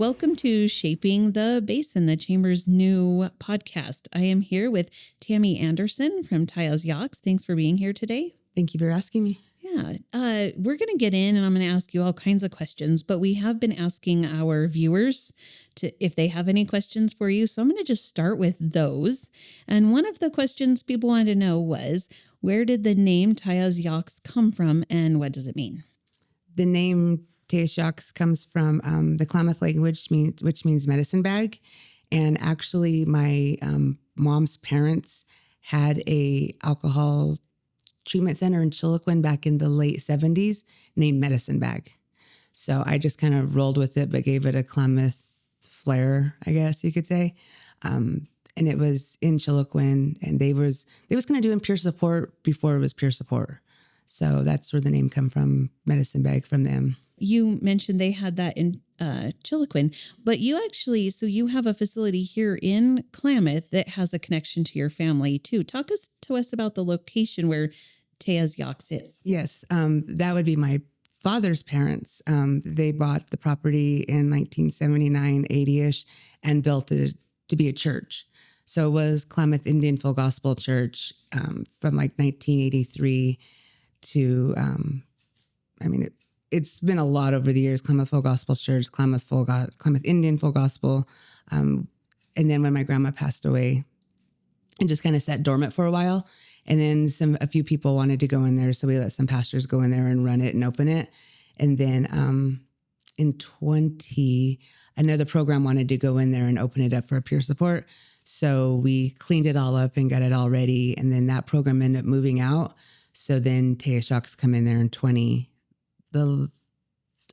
Welcome to Shaping the Basin, the Chamber's new podcast. I am here with Tammy Anderson from Tyaz Yachts. Thanks for being here today. Thank you for asking me. Yeah, we're going to get in and I'm going to ask you all kinds of questions, but we have been asking our viewers if they have any questions for you. So I'm going to just start with those. And one of the questions people wanted to know was, where did the name Tyaz Yachts come from and what does it mean? The name Tyaz Yachts comes from the Klamath language, which means medicine bag. And actually, my mom's parents had a alcohol treatment center in Chiloquin back in the late 70s named Medicine Bag. So I just kind of rolled with it, but gave it a Klamath flair, I guess you could say. And it was in Chiloquin, and they was kind of doing peer support before it was peer support. So that's where the name come from, Medicine Bag, from them. You mentioned they had that in Chiloquin, but you actually, so you have a facility here in Klamath that has a connection to your family too. Talk to us about the location where Tyaz Yachts is. Yes, that would be my father's parents. They bought the property in 1979, 80-ish, and built it to be a church. So it was Klamath Indian Full Gospel Church from like 1983 to, it's been a lot over the years. Klamath Full Gospel Church, Klamath Indian Full Gospel. And then when my grandma passed away, it just kind of sat dormant for a while. And then a few people wanted to go in there. So we let some pastors go in there and run it and open it. And then in another program wanted to go in there and open it up for a peer support. So we cleaned it all up and got it all ready. And then that program ended up moving out. So then Tyaz Yachts come in there in the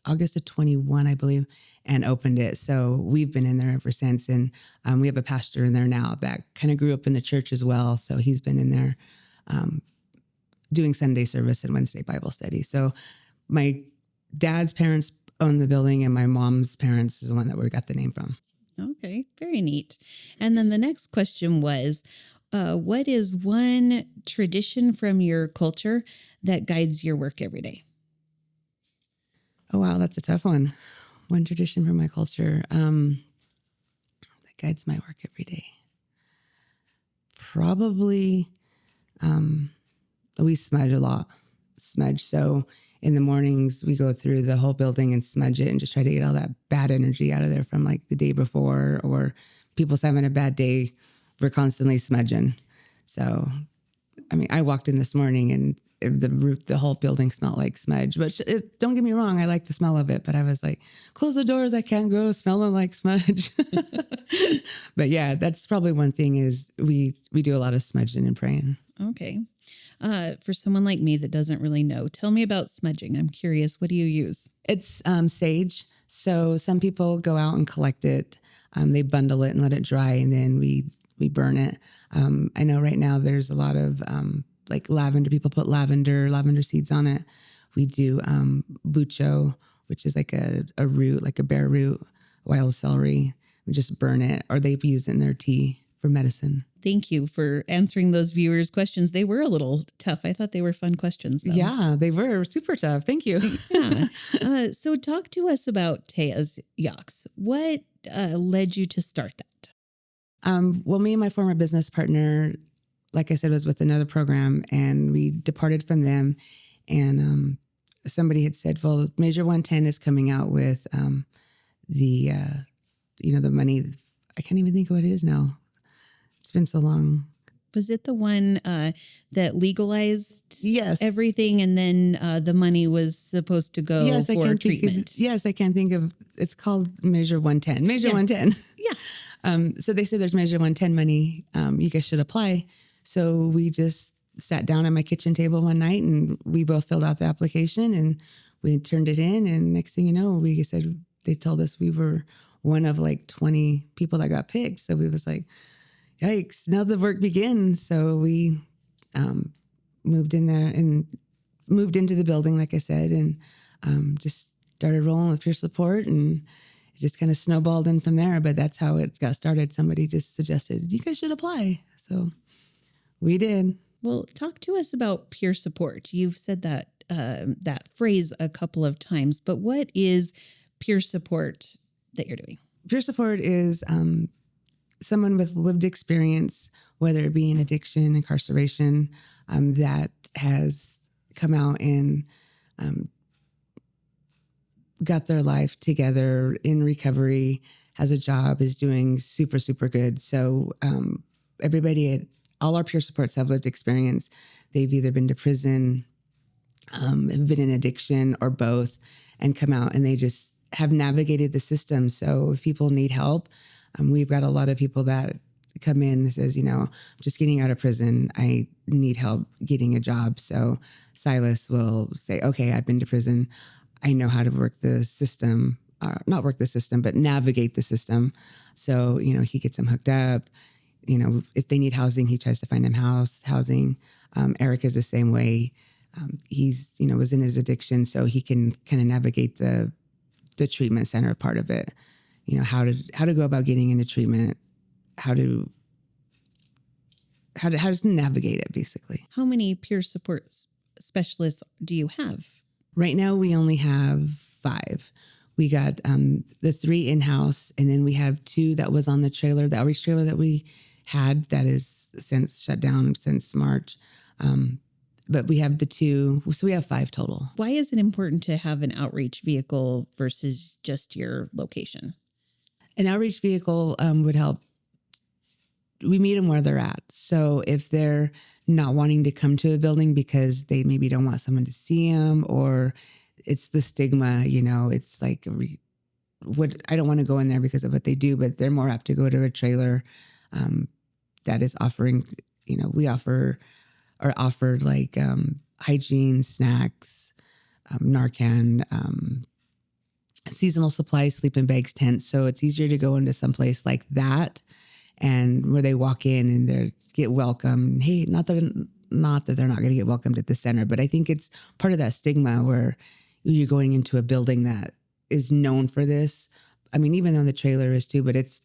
August of 21, I believe, and opened it. So we've been in there ever since. And we have a pastor in there now that kind of grew up in the church as well. So he's been in there doing Sunday service and Wednesday Bible study. So my dad's parents own the building and my mom's parents is the one that we got the name from. Okay, very neat. And then the next question was, what is one tradition from your culture that guides your work every day? Oh, wow, that's a tough one. One tradition from my culture that guides my work every day. Probably we smudge a lot. So in the mornings, we go through the whole building and smudge it and just try to get all that bad energy out of there from like the day before, or people's having a bad day. We're constantly smudging. So, I walked in this morning and the whole building smelled like smudge, but don't get me wrong. I like the smell of it, but I was like, close the doors. I can't go smelling like smudge. But yeah, that's probably one thing is we do a lot of smudging and praying. Okay. For someone like me that doesn't really know, tell me about smudging. I'm curious. What do you use? It's sage. So some people go out and collect it. They bundle it and let it dry, and then we burn it. I know right now there's a lot of like lavender. People put lavender seeds on it. We do bucho, which is like a root, like a bare root, wild celery. We just burn it, or they use it in their tea for medicine. Thank you for answering those viewers' questions. They were a little tough. I thought they were fun questions, though. Yeah, they were super tough. Thank you. Yeah. So talk to us about Tyaz Yachts. What led you to start that? Well, me and my former business partner, like I said, was with another program, and we departed from them. And somebody had said, well, Measure 110 is coming out with the money. I can't even think of what it is now. It's been so long. Was it the one that legalized yes. everything, and then the money was supposed to go for treatment? I can't think of. It's called Measure 110. Measure 110. Yeah. So they said there's Measure 110 money. You guys should apply. So we just sat down at my kitchen table one night and we both filled out the application and we turned it in. And next thing you know, they told us we were one of like 20 people that got picked. So we was like, yikes, now the work begins. So we moved in there and moved into the building, like I said, and just started rolling with peer support, and it just kind of snowballed in from there. But that's how it got started. Somebody just suggested, you guys should apply. So we did. Well, talk to us about peer support. You've said that phrase a couple of times, but what is peer support that you're doing? Peer support is someone with lived experience, whether it be in addiction, incarceration, that has come out and got their life together in recovery, has a job, is doing super, super good. So everybody at all our peer supports have lived experience. They've either been to prison, have been in addiction, or both, and come out and they just have navigated the system. So if people need help, we've got a lot of people that come in and says, I'm just getting out of prison. I need help getting a job. So Silas will say, okay, I've been to prison. I know how to work the system, not work the system, but navigate the system. So, he gets them hooked up. If they need housing, he tries to find them housing. Eric is the same way. He's, was in his addiction, so he can kind of navigate the treatment center part of it. How to go about getting into treatment, how to navigate it, basically. How many peer support specialists do you have? Right now, we only have 5. We got the 3 in-house, and then we have 2 that was on the trailer, the outreach trailer that we had that is since shut down since March. But we have the 2, so we have 5 total. Why is it important to have an outreach vehicle versus just your location? An outreach vehicle would help. We meet them where they're at. So if they're not wanting to come to a building because they maybe don't want someone to see them, or it's the stigma, it's like, I don't want to go in there because of what they do, but they're more apt to go to a trailer that is offering, we offered like hygiene, snacks, Narcan, seasonal supplies, sleeping bags, tents. So it's easier to go into some place like that, and where they walk in and they get welcomed. Hey, not that they're not going to get welcomed at the center, but I think it's part of that stigma where you're going into a building that is known for this. I mean, even though the trailer is too, but it's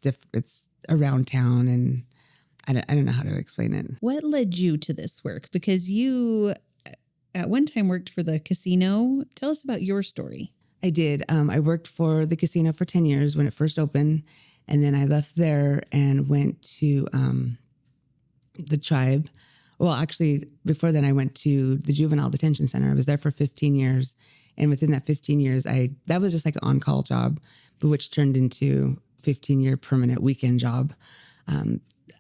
around town, and I don't know how to explain it. What led you to this work? Because you at one time worked for the casino. Tell us about your story. I did. I worked for the casino for 10 years when it first opened. And then I left there and went to the tribe. Well, actually, before then, I went to the juvenile detention center. I was there for 15 years. And within that 15 years, that was just like an on-call job, but which turned into 15-year permanent weekend job.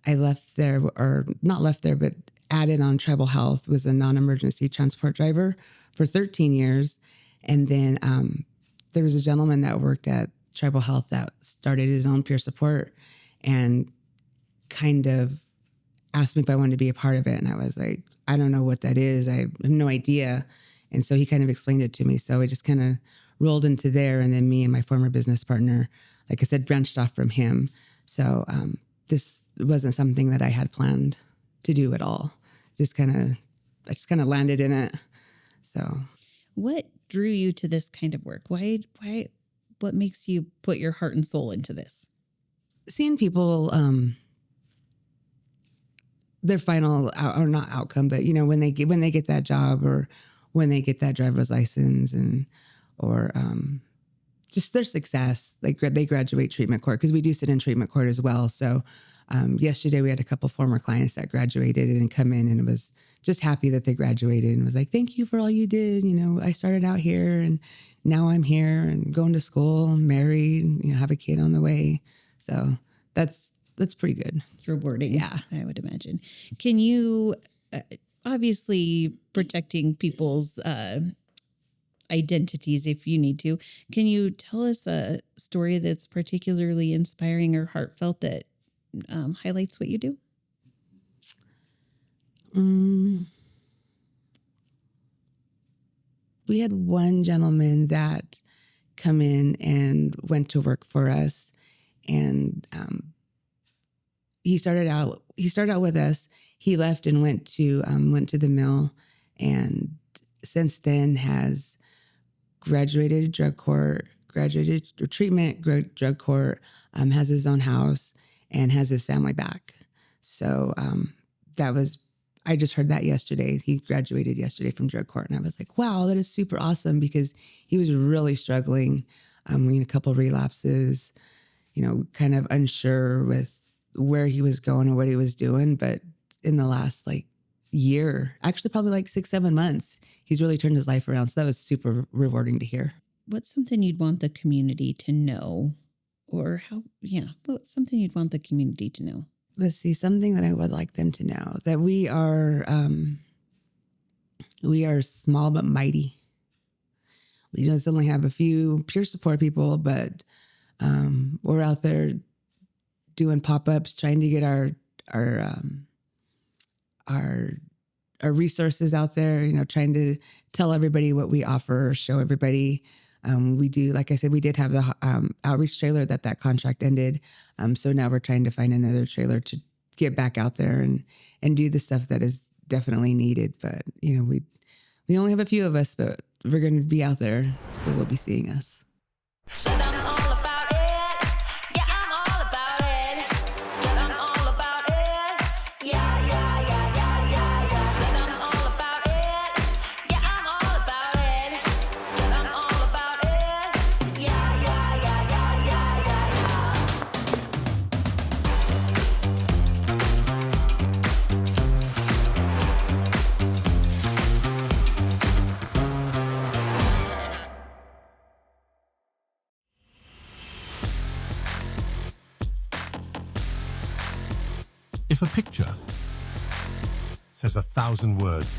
I left there, or not left there, but added on Tribal Health, was a non-emergency transport driver for 13 years. And then there was a gentleman that worked at Tribal Health that started his own peer support and kind of asked me if I wanted to be a part of it. And I was like, I don't know what that is. I have no idea. And so he kind of explained it to me. So I just kind of rolled into there. And then me and my former business partner, like I said, branched off from him. So this wasn't something that I had planned to do at all. I just kind of landed in it. So what drew you to this kind of work? What makes you put your heart and soul into this? Seeing people, their final or not outcome, but when they get that job, or when they get that driver's license, or just their success, like they graduate treatment court, because we do sit in treatment court as well. So yesterday we had a couple former clients that graduated and come in, and it was just happy that they graduated, and was like, thank you for all you did. I started out here and now I'm here and going to school, married, have a kid on the way. So that's pretty good. It's rewarding. Yeah, I would imagine. Can you, obviously protecting people's identities if you need to, can you tell us a story that's particularly inspiring or heartfelt that highlights what you do? We had one gentleman that come in and went to work for us, and he started out with us. He left and went to the mill, and since then has graduated drug court, graduated treatment, drug court, has his own house, and has his family back. So I just heard that yesterday. He graduated yesterday from drug court, and I was like, wow, that is super awesome, because he was really struggling A couple relapses, kind of unsure with where he was going or what he was doing. But in the last year, actually probably 6, 7 months, he's really turned his life around. So that was super rewarding to hear. What's something you'd want the community to know? Or what's something you'd want the community to know? Let's see, something that I would like them to know, that we are small but mighty. We just only have a few peer support people, but we're out there doing pop-ups, trying to get our resources out there, trying to tell everybody what we offer, show everybody. We do, like I said, we did have the outreach trailer that contract ended. So now we're trying to find another trailer to get back out there and do the stuff that is definitely needed. But, we only have a few of us, but we're going to be out there. People will be seeing us. Said I'm all about it. Yeah, I'm all about it. Said I'm all about it. Yeah, yeah, yeah, yeah, yeah, yeah. Said I'm all about it. Yeah, I'm all about it. Said I'm all about it. Yeah, yeah, yeah, yeah, yeah, yeah, yeah. If a picture says 1,000 words,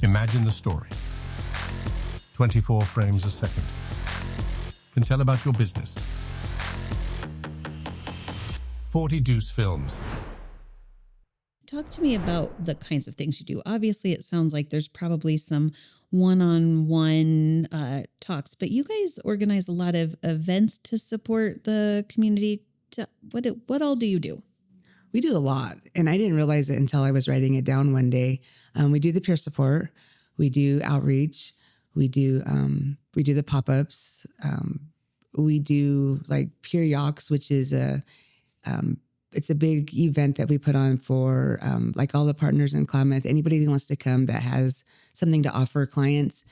imagine the story. 24 frames a second. Can tell about your business. 40 Deuce Films. Talk to me about the kinds of things you do. Obviously, it sounds like there's probably some one-on-one talks, but you guys organize a lot of events to support the community. What all do you do? We do a lot, and I didn't realize it until I was writing it down one day. We do the peer support, we do outreach, we do the pop-ups, we do Peer Yawks, which is it's a big event that we put on for all the partners in Klamath, anybody who wants to come that has something to offer clients,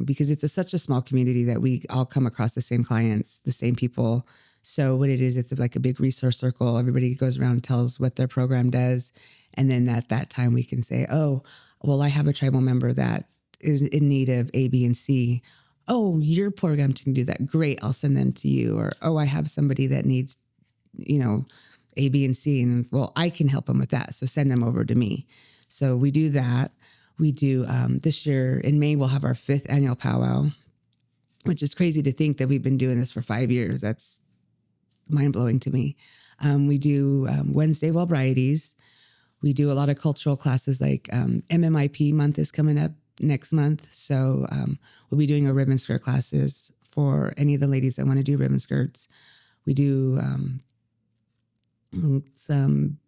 because it's such a small community that we all come across the same clients, the same people. So what it is, it's like a big resource circle. Everybody goes around and tells what their program does. And then at that time we can say, oh, well, I have a tribal member that is in need of A, B, and C. Oh, your program can do that. Great. I'll send them to you. Or, oh, I have somebody that needs, A, B, and C. And well, I can help them with that. So send them over to me. So we do that. We do, this year in May, we'll have our 5th annual powwow, which is crazy to think that we've been doing this for 5 years. That's mind blowing to me. We do Wednesday Wellbrighties. We do a lot of cultural classes, MMIP month is coming up next month. So we'll be doing our ribbon skirt classes for any of the ladies that want to do ribbon skirts. We do some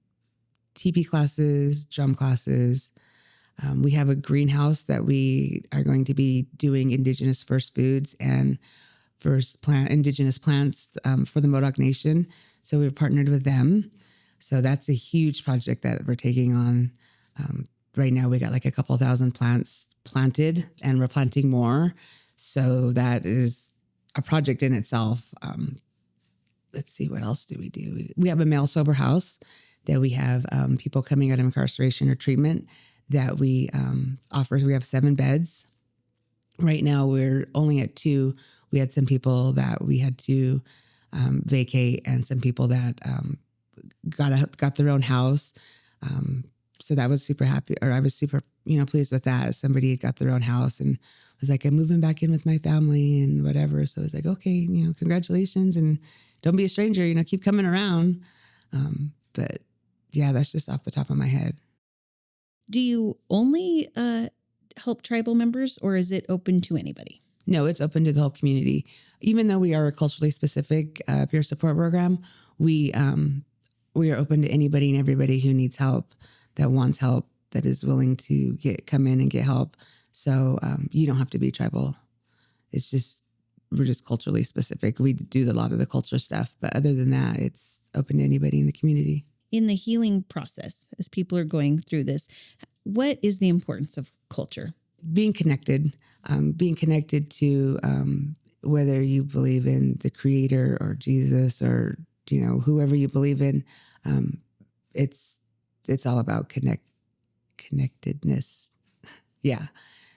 TP classes, drum classes. We have a greenhouse that we are going to be doing indigenous first foods and indigenous plants for the Modoc Nation. So we've partnered with them. So that's a huge project that we're taking on. Right now we got a couple thousand plants planted and we're planting more. So that is a project in itself. Let's see, what else do? We have a male sober house that we have people coming out of incarceration or treatment that we offer. We have 7 beds. Right now we're only at 2. We had some people that we had to vacate and some people that got their own house. So that was super happy, or I was super, pleased with that. Somebody got their own house and was like, I'm moving back in with my family and whatever. So I was like, okay, congratulations and don't be a stranger, keep coming around. But yeah, that's just off the top of my head. Do you only help tribal members or is it open to anybody? No, it's open to the whole community. Even though we are a culturally specific peer support program, we are open to anybody and everybody who needs help, that wants help, that is willing to come in and get help. So you don't have to be tribal. We're just culturally specific. We do a lot of the culture stuff, but other than that, it's open to anybody in the community. In the healing process, as people are going through this, what is the importance of culture? Being connected. being connected to whether you believe in the Creator or Jesus or whoever you believe in. It's all about connectedness. Yeah.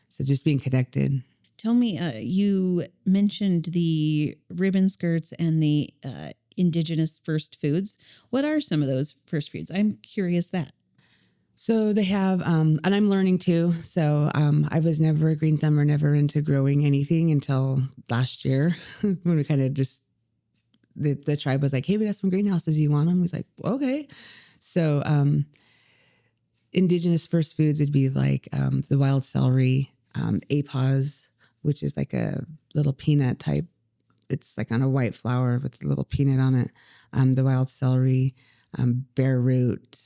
So just being connected. Tell me, you mentioned the ribbon skirts and the indigenous first foods. What are some of those first foods? I'm curious that. So they have, and I'm learning too. So I was never a green thumb or never into growing anything until last year when we kind of just, the tribe was like, hey, we got some greenhouses. You want them? I was like, okay. So indigenous first foods would be like the wild celery, apaz, which is like a little peanut type. It's like on a white flour with a little peanut on it. The wild celery, bare root.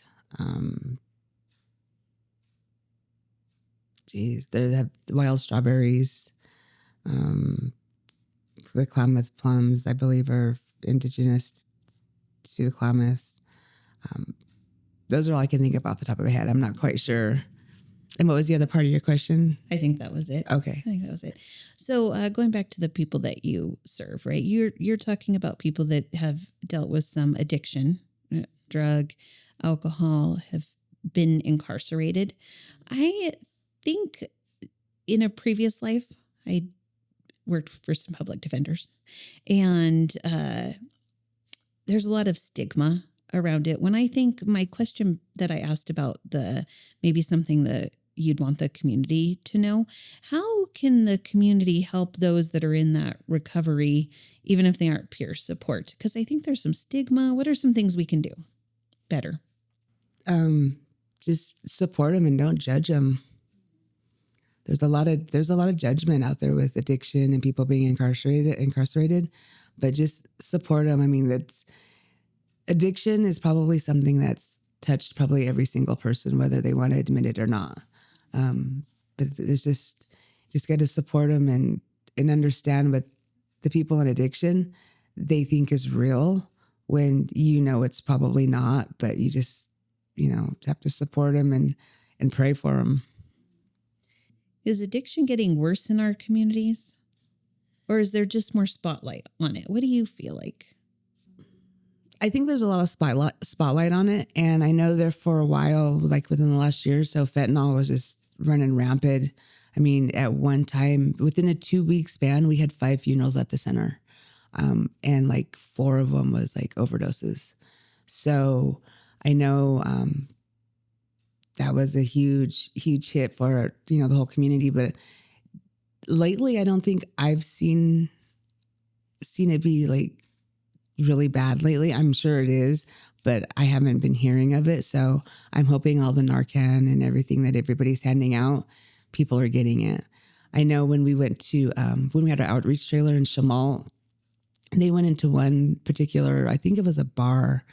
They have wild strawberries. The Klamath plums, I believe, are indigenous to the Klamath. Those are all I can think of off the top of my head. I'm not quite sure. And what was the other part of your question? I think that was it. Okay. I think that was it. So going back to the people that you serve, right? You're talking about people that have dealt with some addiction, drug, alcohol, have been incarcerated. I think in a previous life, I worked for some public defenders, and there's a lot of stigma around it. When I think my question that I asked about maybe something that you'd want the community to know, how can the community help those that are in that recovery, even if they aren't peer support? Because I think there's some stigma. What are some things we can do better? Just support them and don't judge them. There's a lot of judgment out there with addiction and people being incarcerated, but just support them. I mean, addiction is probably something that's touched probably every single person, whether they want to admit it or not. But there's just got to support them and understand what the people in addiction, they think is real when it's probably not, but you just, have to support them and pray for them. Is addiction getting worse in our communities? Or is there just more spotlight on it? What do you feel like? I think there's a lot of spotlight on it. And I know there for a while, like within the last year or so, fentanyl was just running rampant. I mean, at one time, within a 2-week span, we had 5 funerals at the center. And like 4 of them was like overdoses. So I know that was a huge, huge hit for, the whole community. But lately, I don't think I've seen it be like really bad lately. I'm sure it is, but I haven't been hearing of it. So I'm hoping all the Narcan and everything that everybody's handing out, people are getting it. I know when we went to, when we had our outreach trailer in Chamal, they went into one particular, I think it was a bar,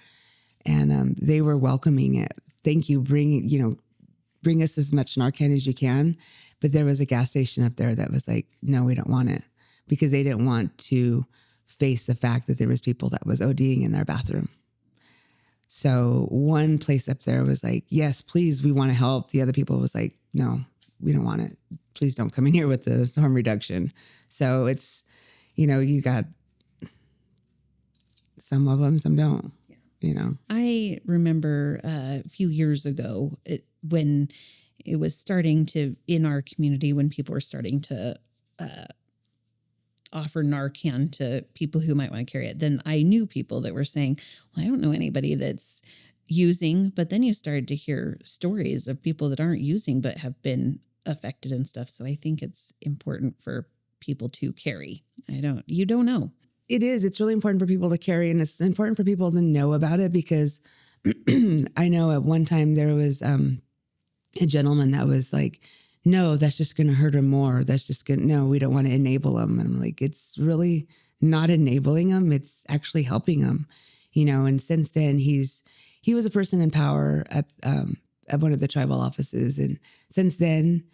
and they were welcoming it. Thank you. Bring us as much Narcan as you can. But there was a gas station up there that was like, no, we don't want it, because they didn't want to face the fact that there was people that was ODing in their bathroom. So one place up there was like, yes, please, we want to help. The other people was like, no, we don't want it. Please don't come in here with the harm reduction. So it's, you got some of them, some don't. I remember a few years ago when it was starting to, in our community, when people were starting to offer Narcan to people who might want to carry it, then I knew people that were saying, well, I don't know anybody that's using, but then you started to hear stories of people that aren't using but have been affected and stuff. So I think it's important for people to carry. You don't know. It is. It's really important for people to carry, and it's important for people to know about it, because I know at one time there was a gentleman that was like, no, that's just going to hurt him more. No, we don't want to enable him. And I'm like, it's really not enabling him. It's actually helping him, and since then he was a person in power at one of the tribal offices. And since then,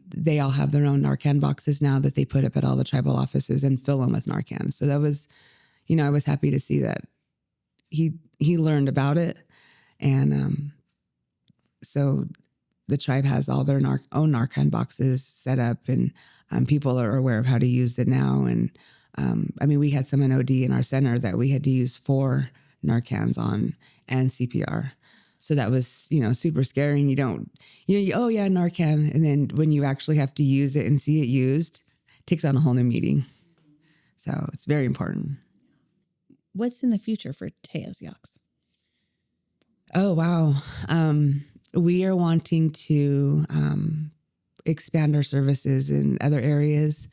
they all have their own Narcan boxes now that they put up at all the tribal offices and fill them with Narcan. So that was, I was happy to see that he learned about it. And so the tribe has all their own Narcan boxes set up. And people are aware of how to use it now. And I mean, we had someone OD in our center that we had to use 4 Narcans on and CPR. So that was, super scary. And you don't, oh yeah, Narcan. And then when you actually have to use it and see it used, it takes on a whole new meeting. So it's very important. What's in the future for Tejas Yachts? Oh, wow. We are wanting to expand our services in other areas.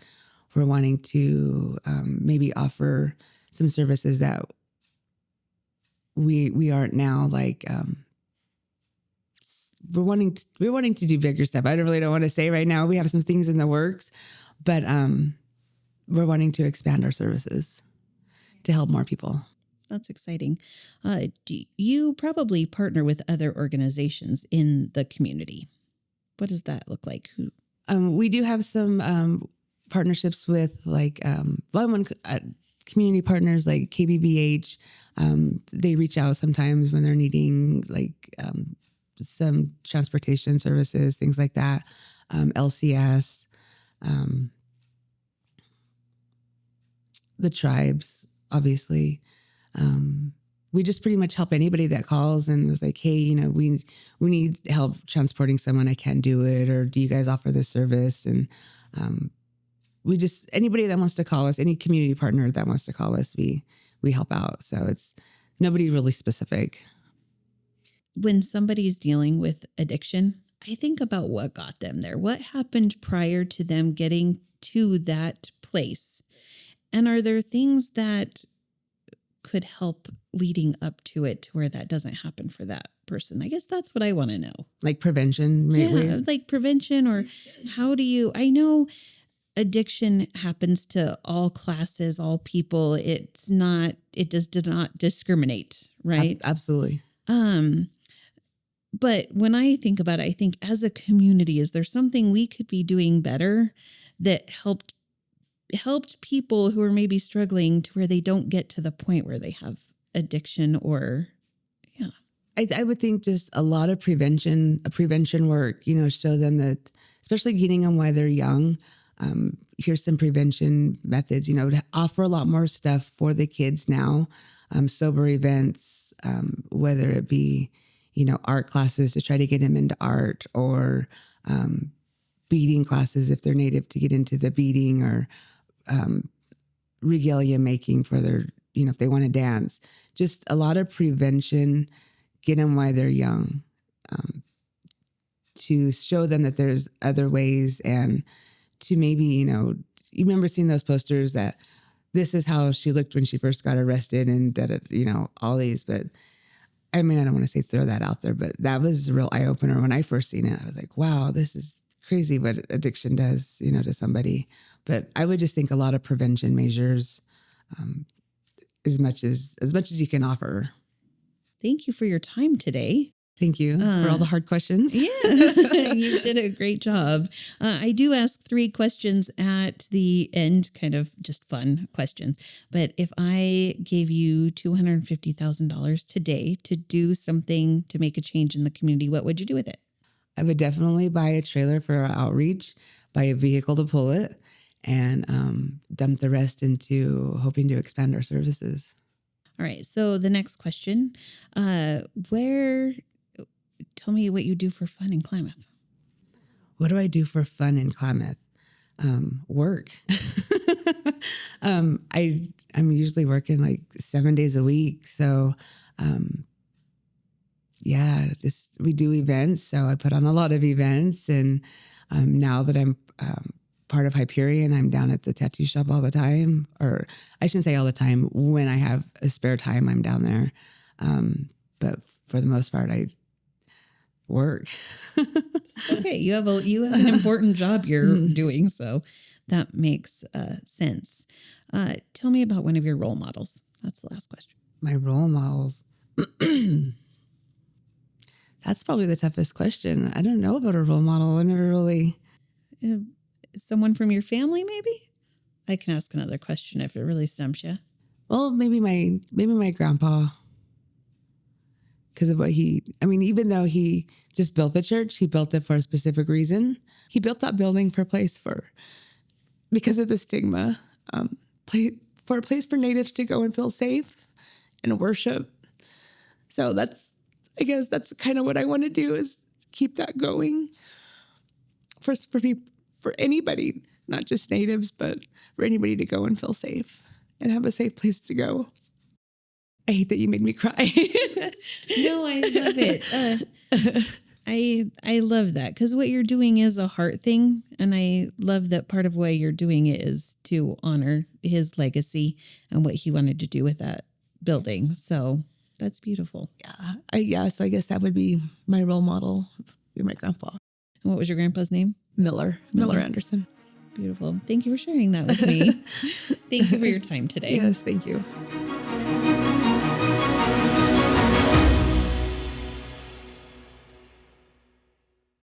We're wanting to maybe offer some services that we aren't now, like we're wanting to do bigger stuff. I really don't want to say right now. We have some things in the works, but we're wanting to expand our services to help more people. That's exciting. You probably partner with other organizations in the community. What does that look like? We do have some partnerships with community partners like KBBH. They reach out sometimes when they're needing some transportation services, things like that. LCS, the tribes, obviously. We just pretty much help anybody that calls and was like, hey, we need help transporting someone. I can't do it. Or do you guys offer this service? And anybody that wants to call us, any community partner that wants to call us, we help out. So it's nobody really specific. When somebody's dealing with addiction, I think about what got them there. What happened prior to them getting to that place? And are there things that could help leading up to it to where that doesn't happen for that person? I guess that's what I want to know. Like prevention, ways? Like prevention, or I know addiction happens to all classes, all people. It does not discriminate, right? Absolutely. But when I think about it, I think as a community, is there something we could be doing better that helped people who are maybe struggling to where they don't get to the point where they have addiction or, yeah. I would think just a lot of prevention work, show them that, especially getting them while they're young. Here's some prevention methods, to offer a lot more stuff for the kids now, sober events, whether it be, art classes to try to get them into art, or beading classes if they're native to get into the beading, or regalia making for their, if they want to dance. Just a lot of prevention, get them while they're young, to show them that there's other ways, and to maybe, you remember seeing those posters that this is how she looked when she first got arrested and all these. But I mean, I don't want to say throw that out there, but that was a real eye opener when I first seen it. I was like, wow, this is crazy what addiction does, to somebody. But I would just think a lot of prevention measures, as much as you can offer. Thank you for your time today. Thank you for all the hard questions. Yeah, you did a great job. I do ask 3 questions at the end, kind of just fun questions. But if I gave you $250,000 today to do something to make a change in the community, what would you do with it? I would definitely buy a trailer for our outreach, buy a vehicle to pull it, and dump the rest into hoping to expand our services. All right. So the next question, tell me what you do for fun in Klamath. What do I do for fun in Klamath? Work. I'm usually working like 7 days a week. So, we do events. So I put on a lot of events, and now that I'm part of Hyperion, I'm down at the tattoo shop all the time, or I shouldn't say all the time. When I have a spare time, I'm down there. But for the most part, I work. Okay, you have an important job you're doing, so that makes sense. Tell me about one of your role models. That's the last question. My role models. That's probably the toughest question. I don't know about a role model. I never really. Someone from your family, maybe? I can ask another question if it really stumps you. Well, maybe my grandpa. Because of what even though he just built the church, he built it for a specific reason. He built that building for a place for because of the stigma, for a place for Natives to go and feel safe and worship. So I guess that's kind of what I want to do, is keep that going for anybody, not just Natives, but for anybody to go and feel safe and have a safe place to go. I hate that you made me cry. No, I love it. I love that, because what you're doing is a heart thing. And I love that part of why you're doing it is to honor his legacy and what he wanted to do with that building. So that's beautiful. So I guess that would be my role model, be my grandpa. And what was your grandpa's name? Miller Anderson. Beautiful. Thank you for sharing that with me. Thank you for your time today. Yes, thank you.